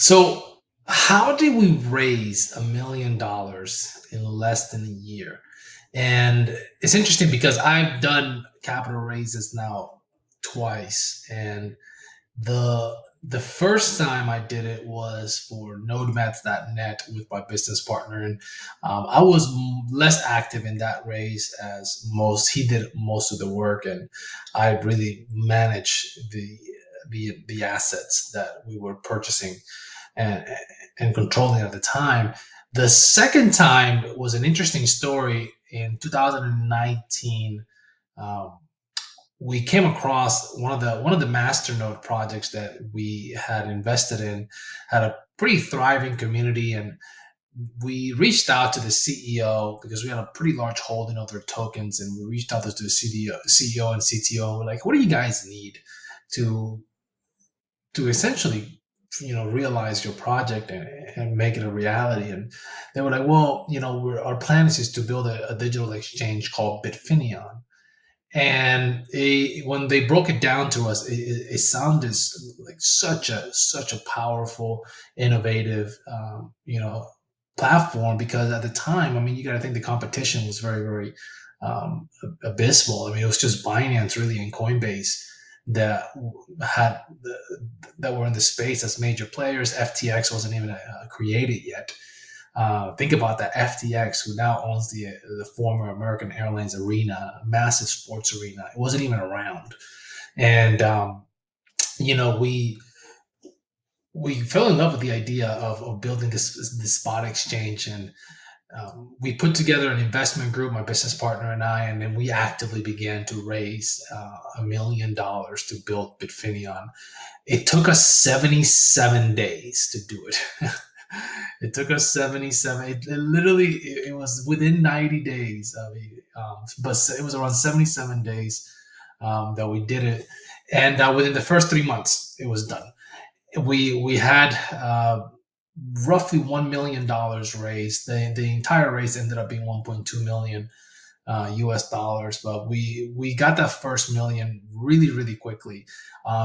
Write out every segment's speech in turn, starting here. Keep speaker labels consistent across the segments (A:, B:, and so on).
A: So, how did we raise $1 million in less than a year? And it's interesting because I've done capital raises now twice, and the first time I did it was for NodeMath.net with my business partner, and I was less active in that raise as most. He did most of the work, and I really managed the assets that we were purchasing and, and controlling at the time. The second time was an interesting story. In 2019, um, we came across one of the masternode projects that we had invested in, had a pretty thriving community, and we reached out to the CEO because we had a pretty large holding of their tokens, and we reached out to the CEO and CTO. We're like, what do you guys need to essentially realize your project and make it a reality? And they were like, well, our plan is to build a digital exchange called Bitfinion. And when they broke it down to us, it sounded like such a powerful, innovative, platform. Because at the time, I mean, you got to think the competition was very, very abysmal. I mean, it was just Binance really and Coinbase that had that were in the space as major players. FTX wasn't even created yet. Think about that. FTX, who now owns the former American Airlines Arena, a massive sports arena, it wasn't even around. And you know, we fell in love with the idea of building this spot exchange, and we put together an investment group, my business partner and I, and then we actively began to raise $1 million to build Bitfinion. It took us 77 days to do it. It took us 77. It literally, it was within 90 days. I mean, but it was around 77 days that we did it. And within the first 3 months, it was done. We had roughly $1 million raised. The entire raise ended up being 1.2 million US dollars, but we got that first million really really quickly,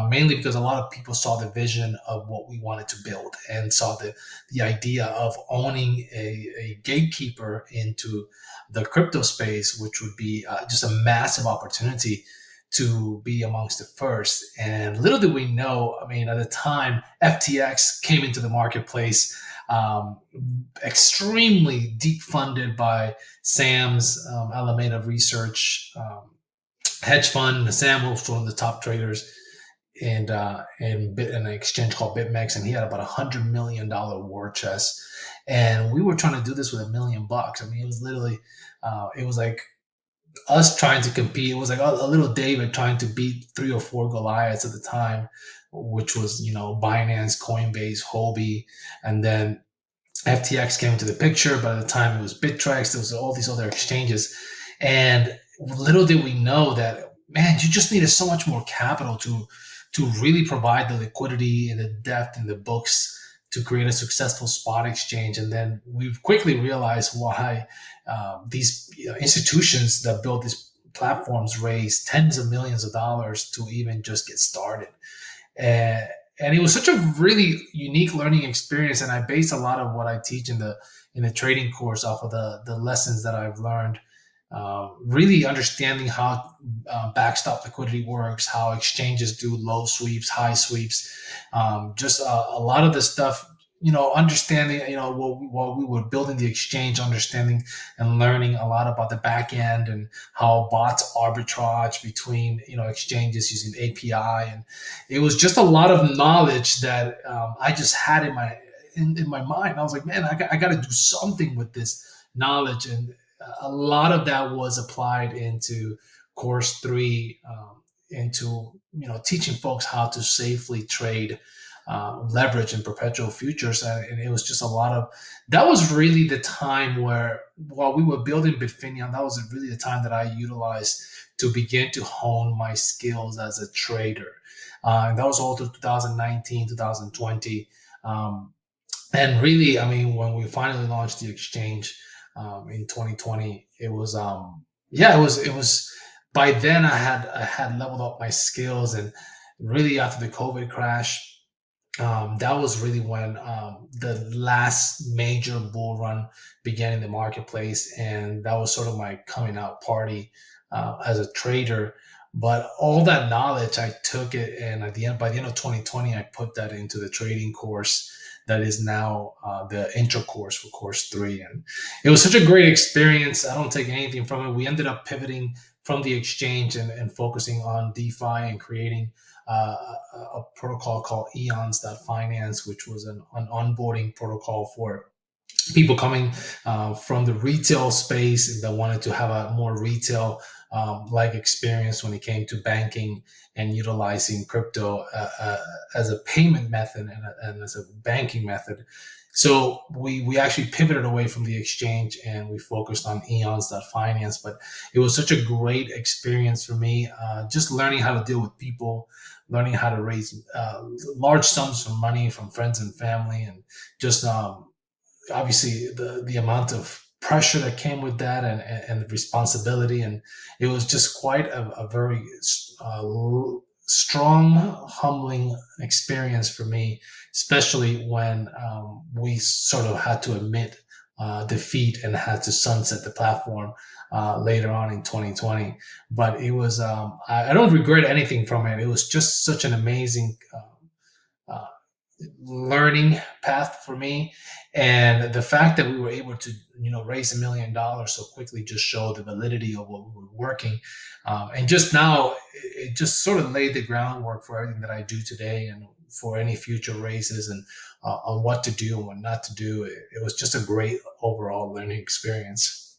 A: mainly because a lot of people saw the vision of what we wanted to build and saw the idea of owning a gatekeeper into the crypto space, which would be just a massive opportunity to be amongst the first. And little did we know, I mean, at the time, FTX came into the marketplace, um, extremely deep funded by Sam's Alameda Research hedge fund. Sam was one of the top traders in an exchange called BitMEX, and he had about $100 million war chest. And we were trying to do this with $1 million. I mean, it was literally, it was like us trying to compete. It was like a little David trying to beat three or four Goliaths at the time, which was Binance, Coinbase, Huobi, and then FTX came into the picture. By the time it was Bittrex, there was all these other exchanges, and little did we know that, man, you just needed so much more capital to really provide the liquidity and the depth in the books to create a successful spot exchange. And then we quickly realized why these institutions that build these platforms raise tens of millions of dollars to even just get started. And and it was such a really unique learning experience. And I base a lot of what I teach in the trading course off of the lessons that I've learned. Really understanding how backstop liquidity works, how exchanges do low sweeps, high sweeps, just a lot of the stuff. Understanding, while we were building the exchange, understanding and learning a lot about the back end and how bots arbitrage between exchanges using API. And it was just a lot of knowledge that I just had in my mind. I was like, man, I got to do something with this knowledge. And a lot of that was applied into course three, into teaching folks how to safely trade leverage and perpetual futures. And it was just a lot of that. Was really the time where, while we were building Bitfinion, that was really the time that I utilized to begin to hone my skills as a trader. And that was all through 2019, 2020. And really, I mean, when we finally launched the exchange in 2020, it was, yeah, it was by then I had leveled up my skills. And really, after the COVID crash, That was really when the last major bull run began in the marketplace, and that was sort of my coming out party as a trader. But all that knowledge, I took it, and at the end, by the end of 2020, I put that into the trading course that is now the intro course for course three, and it was such a great experience. I don't take anything from it. We ended up pivoting from the exchange and focusing on DeFi and creating a protocol called Eons.finance, which was an onboarding protocol for people coming from the retail space that wanted to have a more retail like experience when it came to banking and utilizing crypto as a payment method and as a banking method. So we actually pivoted away from the exchange and we focused on Eons.finance. But it was such a great experience for me, just learning how to deal with people, learning how to raise large sums of money from friends and family, and just obviously the amount of pressure that came with that, and the responsibility, and it was just quite a very strong, humbling experience for me, especially when we sort of had to admit defeat and had to sunset the platform later on in 2020. But it was I don't regret anything from it. It was just such an amazing uh, learning path for me, and the fact that we were able to raise $1 million so quickly just showed the validity of what we were working, and just now it just sort of laid the groundwork for everything that I do today and for any future races, and on what to do and what not to do. It was just a great overall learning experience.